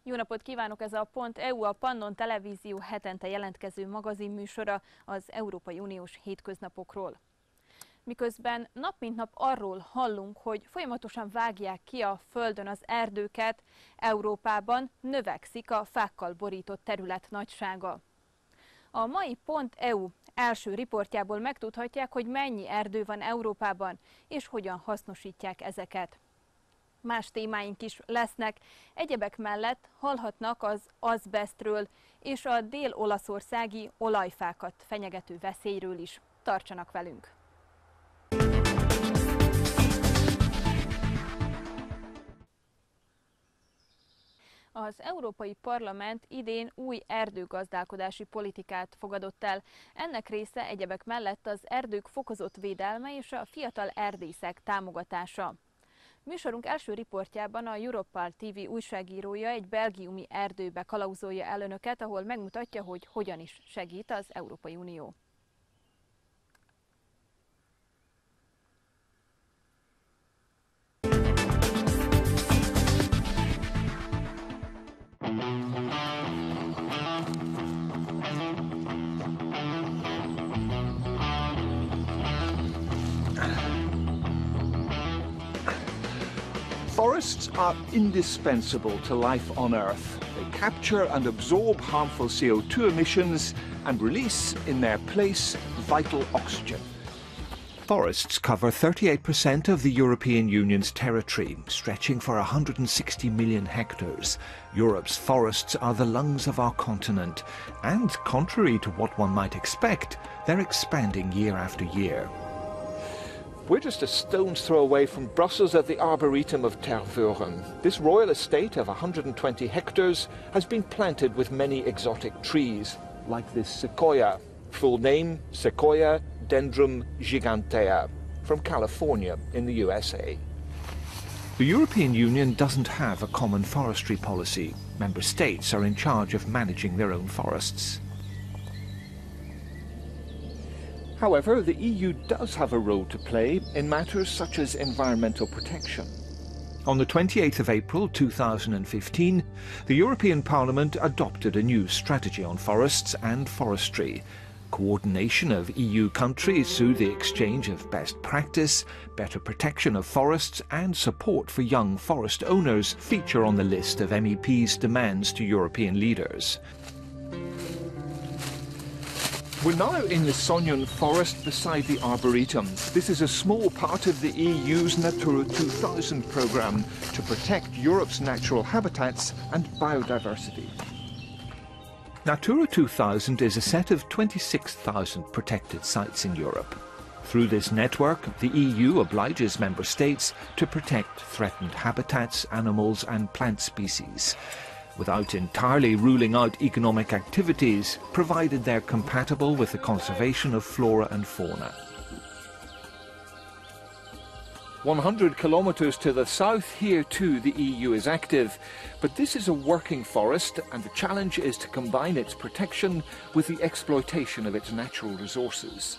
Jó napot kívánok! Ez a .eu, a Pannon Televízió hetente jelentkező magazinműsora az Európai Uniós hétköznapokról. Miközben nap mint nap arról hallunk, hogy folyamatosan vágják ki a földön az erdőket, Európában növekszik a fákkal borított terület nagysága. A mai .eu első riportjából megtudhatják, hogy mennyi erdő van Európában, és hogyan hasznosítják ezeket. Más témáink is lesznek, egyebek mellett hallhatnak az azbesztről és a dél-olaszországi olajfákat fenyegető veszélyről is. Tartsanak velünk! Az Európai Parlament idén új erdőgazdálkodási politikát fogadott el. Ennek része egyebek mellett az erdők fokozott védelme és a fiatal erdészek támogatása. Műsorunk első riportjában a Europal TV újságírója egy belgiumi erdőbe kalauzolja el önöket, ahol megmutatja, hogy hogyan is segít az Európai Unió. Forests are indispensable to life on Earth. They capture and absorb harmful CO2 emissions and release, in their place, vital oxygen. Forests cover 38% of the European Union's territory, stretching for 160 million hectares. Europe's forests are the lungs of our continent, and contrary to what one might expect, they're expanding year after year. We're just a stone's throw away from Brussels at the Arboretum of Tervuren. This royal estate of 120 hectares has been planted with many exotic trees, like this sequoia, full name Sequoia dendrum gigantea, from California in the USA. The European Union doesn't have a common forestry policy. Member states are in charge of managing their own forests. However, the EU does have a role to play in matters such as environmental protection. On the 28th of April 2015, the European Parliament adopted a new strategy on forests and forestry. Coordination of EU countries through the exchange of best practice, better protection of forests and support for young forest owners feature on the list of MEPs' demands to European leaders. We're now in the Sonyon forest beside the Arboretum. This is a small part of the EU's Natura 2000 programme to protect Europe's natural habitats and biodiversity. Natura 2000 is a set of 26,000 protected sites in Europe. Through this network, the EU obliges member states to protect threatened habitats, animals and plant species, without entirely ruling out economic activities, provided they're compatible with the conservation of flora and fauna. 100 kilometres to the south, here too the EU is active, but this is a working forest and the challenge is to combine its protection with the exploitation of its natural resources.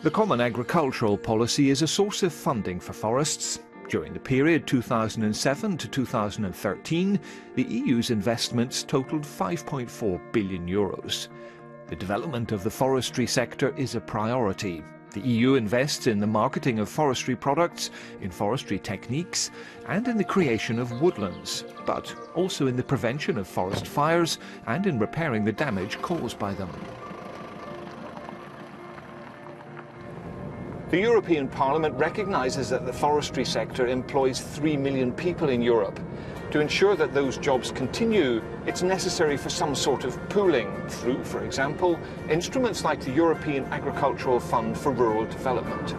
The Common Agricultural Policy is a source of funding for forests. During the period 2007 to 2013, the EU's investments totaled €5.4 billion. The development of the forestry sector is a priority. The EU invests in the marketing of forestry products, in forestry techniques, and in the creation of woodlands, but also in the prevention of forest fires and in repairing the damage caused by them. The European Parliament recognises that the forestry sector employs 3 million people in Europe. To ensure that those jobs continue, it's necessary for some sort of pooling through, for example, instruments like the European Agricultural Fund for Rural Development.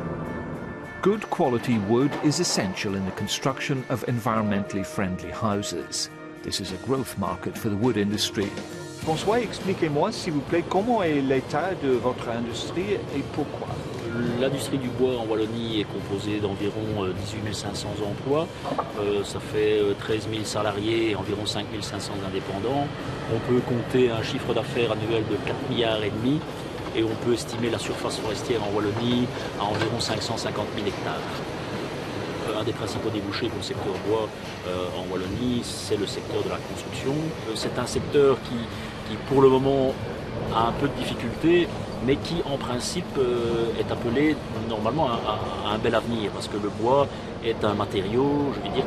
Good quality wood is essential in the construction of environmentally friendly houses. This is a growth market for the wood industry. François, expliquez-moi s'il vous plaît comment est l'état de votre industrie et pourquoi. L'industrie du bois en Wallonie est composée d'environ 18 500 emplois. Ça fait 13 000 salariés et environ 5 500 indépendants. On peut compter un chiffre d'affaires annuel de 4,5 milliards et on peut estimer la surface forestière en Wallonie à environ 550 000 hectares. un des principaux débouchés pour le secteur bois en Wallonie, c'est le secteur de la construction. C'est un secteur qui pour le moment a un peu de difficultés, mais qui en principe est appelé normalement à un bel avenir, parce que le bois est un matériau, je veux dire,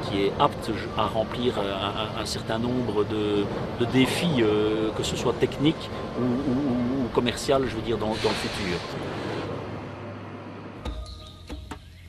qui est apte à remplir un certain nombre de défis, que ce soit techniques ou commercial, je veux dire, dans le futur.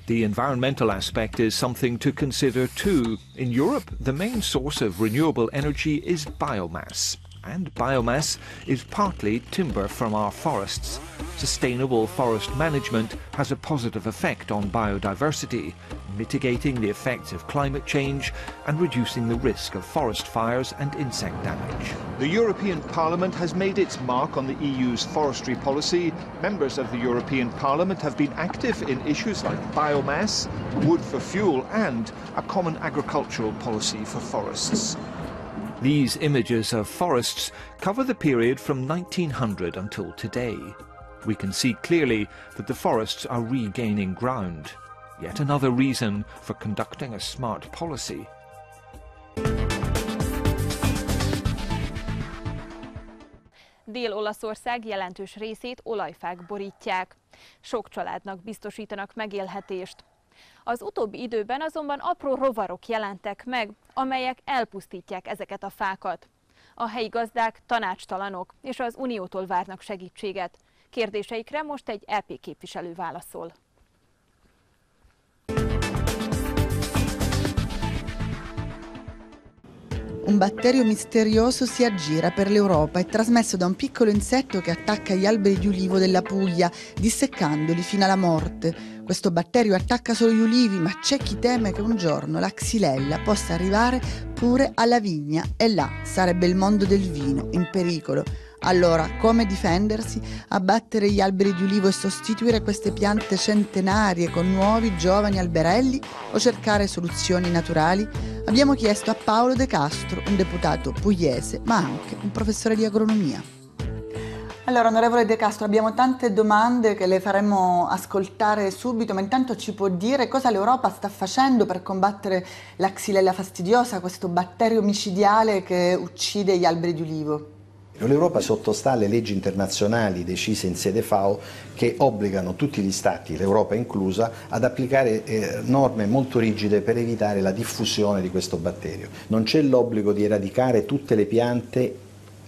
The environmental aspect is something to consider too. In Europe, the main source of renewable energy is biomass. And biomass is partly timber from our forests. Sustainable forest management has a positive effect on biodiversity, mitigating the effects of climate change and reducing the risk of forest fires and insect damage. The European Parliament has made its mark on the EU's forestry policy. Members of the European Parliament have been active in issues like biomass, wood for fuel, and a common agricultural policy for forests. These images of forests cover the period from 1900 until today. We can see clearly that the forests are regaining ground. Yet another reason for conducting a smart policy. Dél-Olaszország jelentős részét olajfák borítják. Sok családnak biztosítanak megélhetést. Az utóbbi időben azonban apró rovarok jelentek meg, amelyek elpusztítják ezeket a fákat. A helyi gazdák tanácstalanok, és az Uniótól várnak segítséget. Kérdéseikre most egy EP képviselő válaszol. Un batterio misterioso si aggira per l'Europa, è trasmesso da un piccolo insetto che attacca gli alberi di ulivo della Puglia, disseccandoli fino alla morte. Questo batterio attacca solo gli ulivi, ma c'è chi teme che un giorno la xylella possa arrivare pure alla vigna e là sarebbe il mondo del vino in pericolo. Allora, come difendersi? Abbattere gli alberi di ulivo e sostituire queste piante centenarie con nuovi, giovani alberelli o cercare soluzioni naturali? Abbiamo chiesto a Paolo De Castro, un deputato pugliese, ma anche un professore di agronomia. Allora, onorevole De Castro, abbiamo tante domande che le faremo ascoltare subito, ma intanto ci può dire cosa l'Europa sta facendo per combattere la xylella fastidiosa, questo batterio micidiale che uccide gli alberi di ulivo? L'Europa sottostà alle leggi internazionali decise in sede FAO che obbligano tutti gli Stati, l'Europa inclusa, ad applicare norme molto rigide per evitare la diffusione di questo batterio. Non c'è l'obbligo di eradicare tutte le piante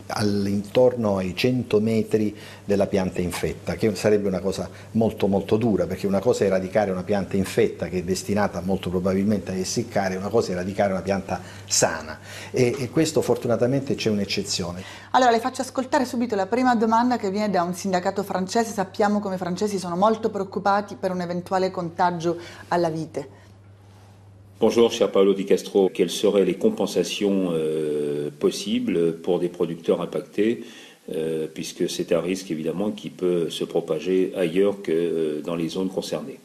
all'intorno ai 100 metri della pianta infetta, che sarebbe una cosa molto molto dura, perché una cosa è eradicare una pianta infetta che è destinata molto probabilmente a essiccare, una cosa è eradicare una pianta sana e questo fortunatamente c'è un'eccezione. Allora le faccio ascoltare subito la prima domanda che viene da un sindacato francese. Sappiamo come i francesi sono molto preoccupati per un eventuale contagio alla vite. Bonjour, cher Paolo Di Castro. Quelles seraient les compensations possibles pour des producteurs impactés, puisque c'est un risque évidemment qui peut se propager ailleurs que dans les zones concernées.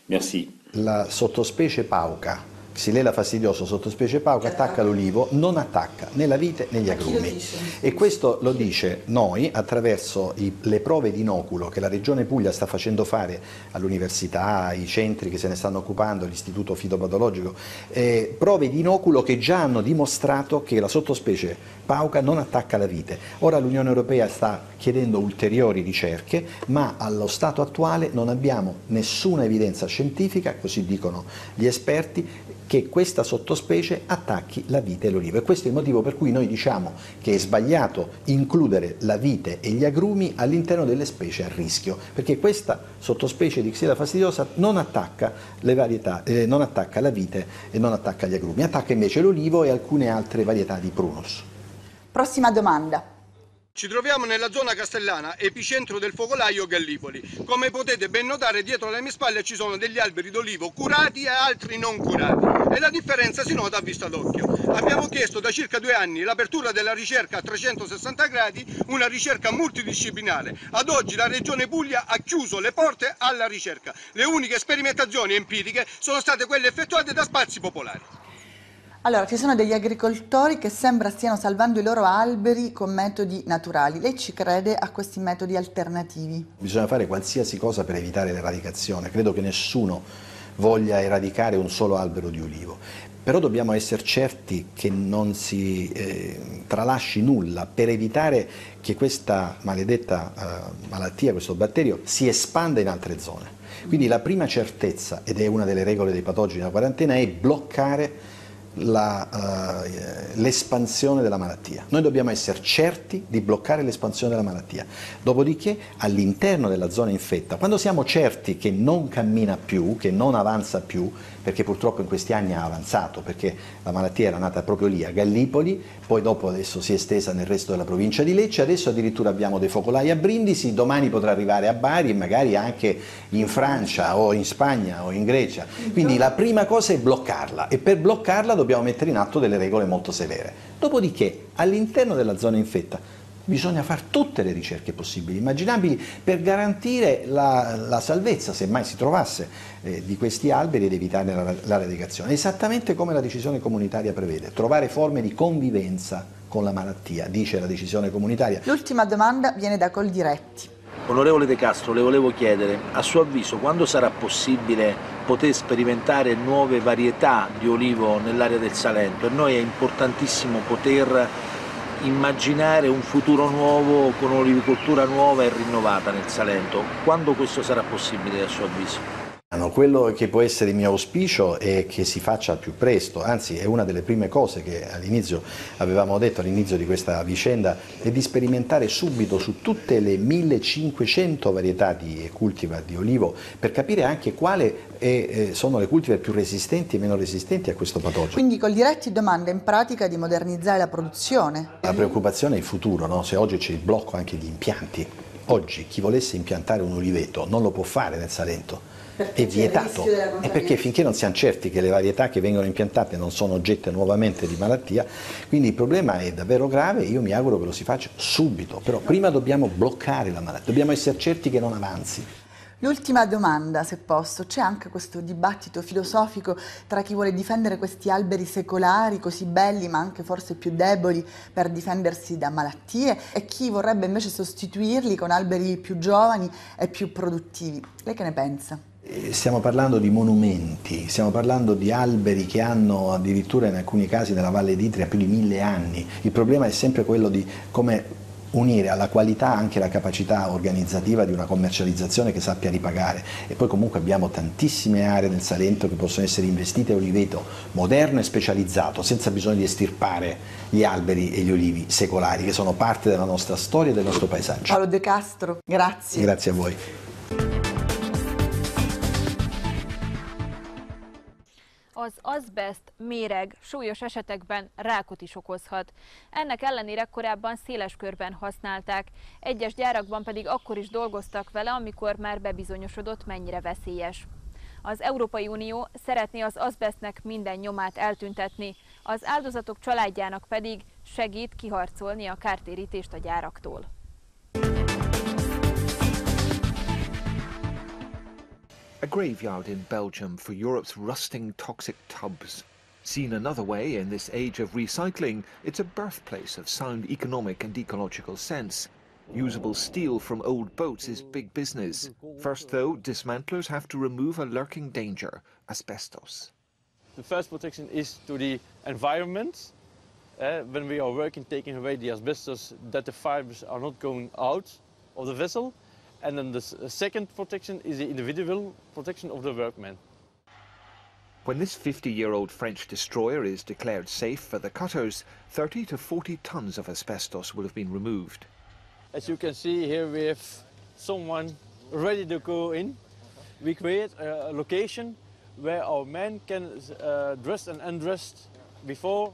Merci. La sottospecie pauca, Xylella fastidiosa sottospecie pauca, attacca l'olivo, non attacca né la vite né gli agrumi. E questo lo dice noi attraverso le prove di inoculo che la Regione Puglia sta facendo fare all'università, ai centri che se ne stanno occupando, l'Istituto Fitopatologico, prove di inoculo che già hanno dimostrato che la sottospecie pauca non attacca la vite. Ora l'Unione Europea sta chiedendo ulteriori ricerche, ma allo stato attuale non abbiamo nessuna evidenza scientifica, così dicono gli esperti, che questa sottospecie attacchi la vite e l'olivo. E questo è il motivo per cui noi diciamo che è sbagliato includere la vite e gli agrumi all'interno delle specie a rischio, perché questa sottospecie di Xylella fastidiosa non attacca le varietà, non attacca la vite e non attacca gli agrumi, attacca invece l'olivo e alcune altre varietà di prunus. Prossima domanda. Ci troviamo nella zona castellana, epicentro del focolaio Gallipoli. Come potete ben notare, dietro alle mie spalle ci sono degli alberi d'olivo curati e altri non curati. E la differenza si nota a vista d'occhio. Abbiamo chiesto da circa 2 anni l'apertura della ricerca a 360 gradi, una ricerca multidisciplinare. Ad oggi la Regione Puglia ha chiuso le porte alla ricerca. Le uniche sperimentazioni empiriche sono state quelle effettuate da spazi popolari. Allora, ci sono degli agricoltori che sembra stiano salvando i loro alberi con metodi naturali. Lei ci crede a questi metodi alternativi? Bisogna fare qualsiasi cosa per evitare l'eradicazione. Credo che nessuno voglia eradicare un solo albero di ulivo. Però dobbiamo essere certi che non si tralasci nulla per evitare che questa maledetta malattia, questo batterio, si espanda in altre zone. Quindi la prima certezza, ed è una delle regole dei patogeni della quarantena, è bloccare l'espansione della malattia. Noi dobbiamo essere certi di bloccare l'espansione della malattia. Dopodiché, all'interno della zona infetta, quando siamo certi che non cammina più, che non avanza più, perché purtroppo in questi anni ha avanzato, perché la malattia era nata proprio lì a Gallipoli, poi dopo adesso si è estesa nel resto della provincia di Lecce, adesso addirittura abbiamo dei focolai a Brindisi, domani potrà arrivare a Bari e magari anche in Francia o in Spagna o in Grecia. Quindi la prima cosa è bloccarla, e per bloccarla dobbiamo mettere in atto delle regole molto severe. Dopodiché, all'interno della zona infetta, bisogna fare tutte le ricerche possibili, immaginabili, per garantire la salvezza, se mai si trovasse, di questi alberi ed evitare la radicazione. Esattamente come la decisione comunitaria prevede, trovare forme di convivenza con la malattia, dice la decisione comunitaria. L'ultima domanda viene da Coldiretti. Onorevole De Castro, le volevo chiedere, a suo avviso, quando sarà possibile poter sperimentare nuove varietà di olivo nell'area del Salento? Per noi è importantissimo poter immaginare un futuro nuovo con un'olivicoltura nuova e rinnovata nel Salento. Quando questo sarà possibile, a suo avviso? Quello che può essere il mio auspicio è che si faccia al più presto, anzi è una delle prime cose che all'inizio avevamo detto, all'inizio di questa vicenda, è di sperimentare subito su tutte le 1500 varietà di cultivar di olivo, per capire anche quali sono le cultivar più resistenti e meno resistenti a questo patogeno. Quindi Coldiretti domanda in pratica di modernizzare la produzione. La preoccupazione è il futuro, no? Se oggi c'è il blocco anche di impianti, oggi chi volesse impiantare un oliveto non lo può fare nel Salento. È vietato, e perché finché non siamo certi che le varietà che vengono impiantate non sono oggette nuovamente di malattia, quindi il problema è davvero grave. Io mi auguro che lo si faccia subito, però prima dobbiamo bloccare la malattia, dobbiamo essere certi che non avanzi. L'ultima domanda, se posso, c'è anche questo dibattito filosofico tra chi vuole difendere questi alberi secolari così belli ma anche forse più deboli per difendersi da malattie, e chi vorrebbe invece sostituirli con alberi più giovani e più produttivi. Lei che ne pensa? Stiamo parlando di monumenti, stiamo parlando di alberi che hanno addirittura in alcuni casi nella Valle d'Itria più di 1000 anni. Il problema è sempre quello di come unire alla qualità anche la capacità organizzativa di una commercializzazione che sappia ripagare, e poi comunque abbiamo tantissime aree nel Salento che possono essere investite a oliveto moderno e specializzato, senza bisogno di estirpare gli alberi e gli olivi secolari che sono parte della nostra storia e del nostro paesaggio. Paolo De Castro, grazie. Grazie a voi. Az azbest méreg súlyos esetekben rákot is okozhat. Ennek ellenére korábban széles körben használták, egyes gyárakban pedig akkor is dolgoztak vele, amikor már bebizonyosodott, mennyire veszélyes. Az Európai Unió szeretné az azbestnek minden nyomát eltüntetni, az áldozatok családjának pedig segít kiharcolni a kártérítést a gyáraktól. A graveyard in Belgium for Europe's rusting toxic tubs. Seen another way in this age of recycling, it's a birthplace of sound economic and ecological sense. Usable steel from old boats is big business. First, though, dismantlers have to remove a lurking danger: asbestos. The first protection is to the environment. When we are working, taking away the asbestos, that the fibers are not going out of the vessel. And then the second protection is the individual protection of the workmen. When this 50-year-old French destroyer is declared safe for the cutters, 30 to 40 tons of asbestos will have been removed. As you can see here, we have someone ready to go in. We create a location where our men can dress and undress before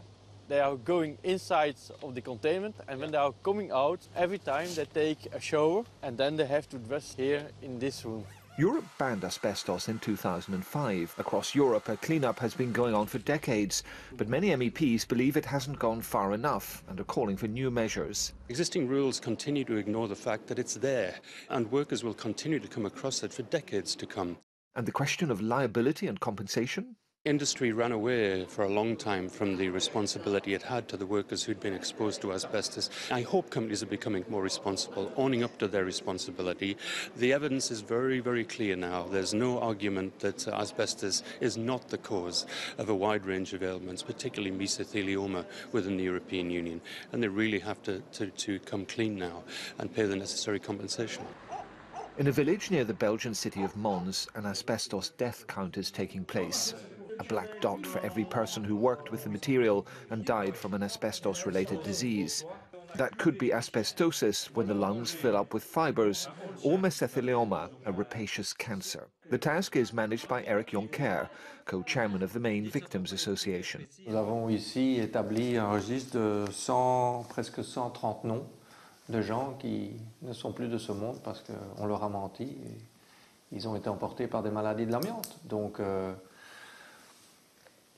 they are going inside of the containment, and when they are coming out, every time they take a shower and then they have to dress here in this room. Europe banned asbestos in 2005. Across Europe, a clean-up has been going on for decades, but many MEPs believe it hasn't gone far enough and are calling for new measures. Existing rules continue to ignore the fact that it's there, and workers will continue to come across it for decades to come. And the question of liability and compensation? Industry ran away for a long time from the responsibility it had to the workers who'd been exposed to asbestos. I hope companies are becoming more responsible, owning up to their responsibility. The evidence is very, very clear now. There's no argument that asbestos is not the cause of a wide range of ailments, particularly mesothelioma within the European Union. And they really have to come clean now and pay the necessary compensation. In a village near the Belgian city of Mons, an asbestos death count is taking place. A black dot for every person who worked with the material and died from an asbestos-related disease. That could be asbestosis when the lungs fill up with fibres, or mesothelioma, a rapacious cancer. The task is managed by Eric Jonker, co-chairman of the main Victims Association. Nous avons ici établi un registre de presque 130 noms de gens qui ne sont plus de ce monde parce qu'on leur a menti et ils ont été emportés par des maladies de l'amiante. Donc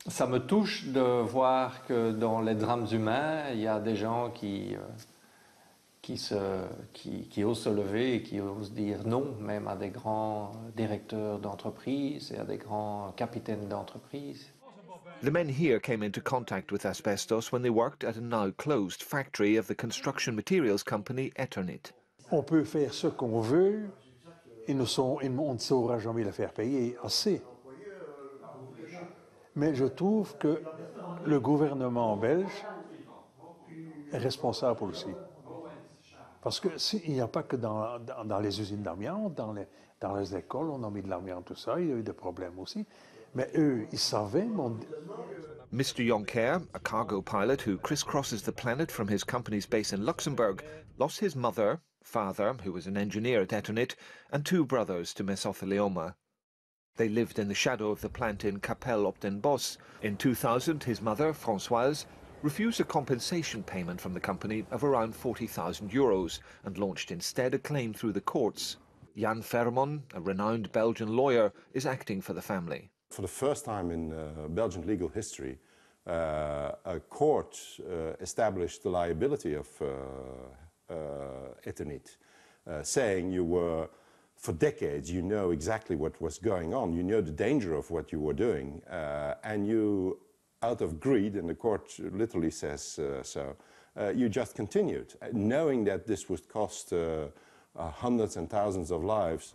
ça me touche de voir que dans les drames humains, il y a des gens qui osent se lever et qui osent dire non, même à des grands directeurs d'entreprise et à des grands capitaines d'entreprise. The men here came into contact with asbestos when they worked at a now-closed factory of the construction materials company Eternit. On peut faire ce qu'on veut et on ne saura jamais le faire payer assez. Mais je trouve que le gouvernement belge est responsable aussi. Parce qu'il n'y a pas que dans les usines d'amiante, dans les écoles, on a mis de l'amiante, tout ça, il y a eu des problèmes aussi. Mais eux, ils savaient. Mr. Jonker, a cargo pilot who crisscrosses the planet from his company's base in Luxembourg, lost his mother, father, who was an engineer at Eternit, and 2 brothers to mesothelioma. They lived in the shadow of the plant in Capelle op den Bosch. In 2000, his mother, Françoise, refused a compensation payment from the company of around €40,000 and launched instead a claim through the courts. Jan Vermon, a renowned Belgian lawyer, is acting for the family. For the first time in Belgian legal history, a court established the liability of Eternit, saying you were, for decades, you know exactly what was going on, you know the danger of what you were doing, and you, out of greed, and the court literally says so, you just continued, knowing that this would cost hundreds and thousands of lives.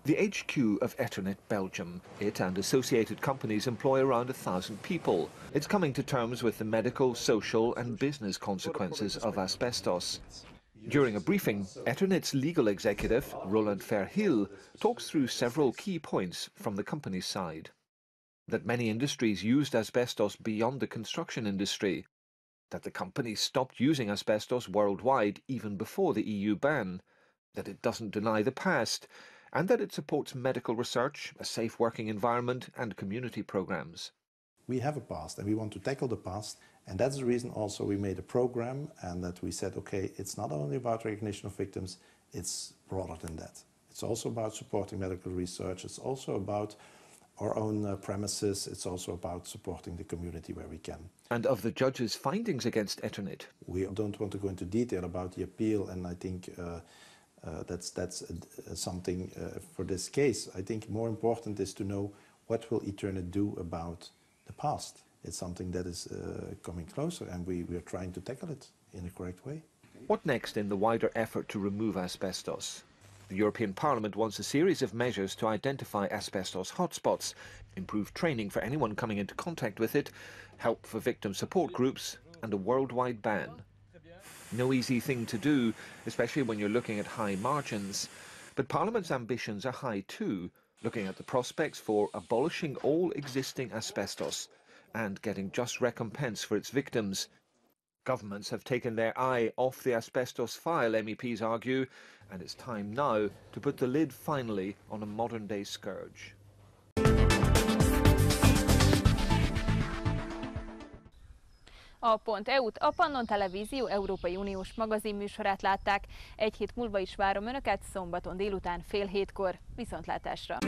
The HQ of Eternit Belgium, it and associated companies employ around 1,000 people. It's coming to terms with the medical, social and business consequences of asbestos. During a briefing, Eternit's legal executive, Roland Verhil, talks through several key points from the company's side. That many industries used asbestos beyond the construction industry, that the company stopped using asbestos worldwide even before the EU ban, that it doesn't deny the past, and that it supports medical research, a safe working environment and community programs. We have a past and we want to tackle the past, and that's the reason also we made a program and that we said, okay, it's not only about recognition of victims, it's broader than that. It's also about supporting medical research, it's also about our own premises, it's also about supporting the community where we can. And of the judge's findings against Eternit? We don't want to go into detail about the appeal, and I think that's something for this case. I think more important is to know what will Eternit do about the past. It's something that is coming closer, and we are trying to tackle it in a correct way. What next in the wider effort to remove asbestos? The European Parliament wants a series of measures to identify asbestos hotspots, improve training for anyone coming into contact with it, help for victim support groups, and a worldwide ban. No easy thing to do, especially when you're looking at high margins. But Parliament's ambitions are high too, looking at the prospects for abolishing all existing asbestos and getting just recompense for its victims. Governments have taken their eye off the asbestos file, MEPs argue, and it's time now to put the lid finally on a modern-day scourge. A .eu-t, a Pannon Televízió Európai Uniós magazinműsorát látták. Egy hét múlva is várom Önöket, szombaton délután 6:30. Viszontlátásra!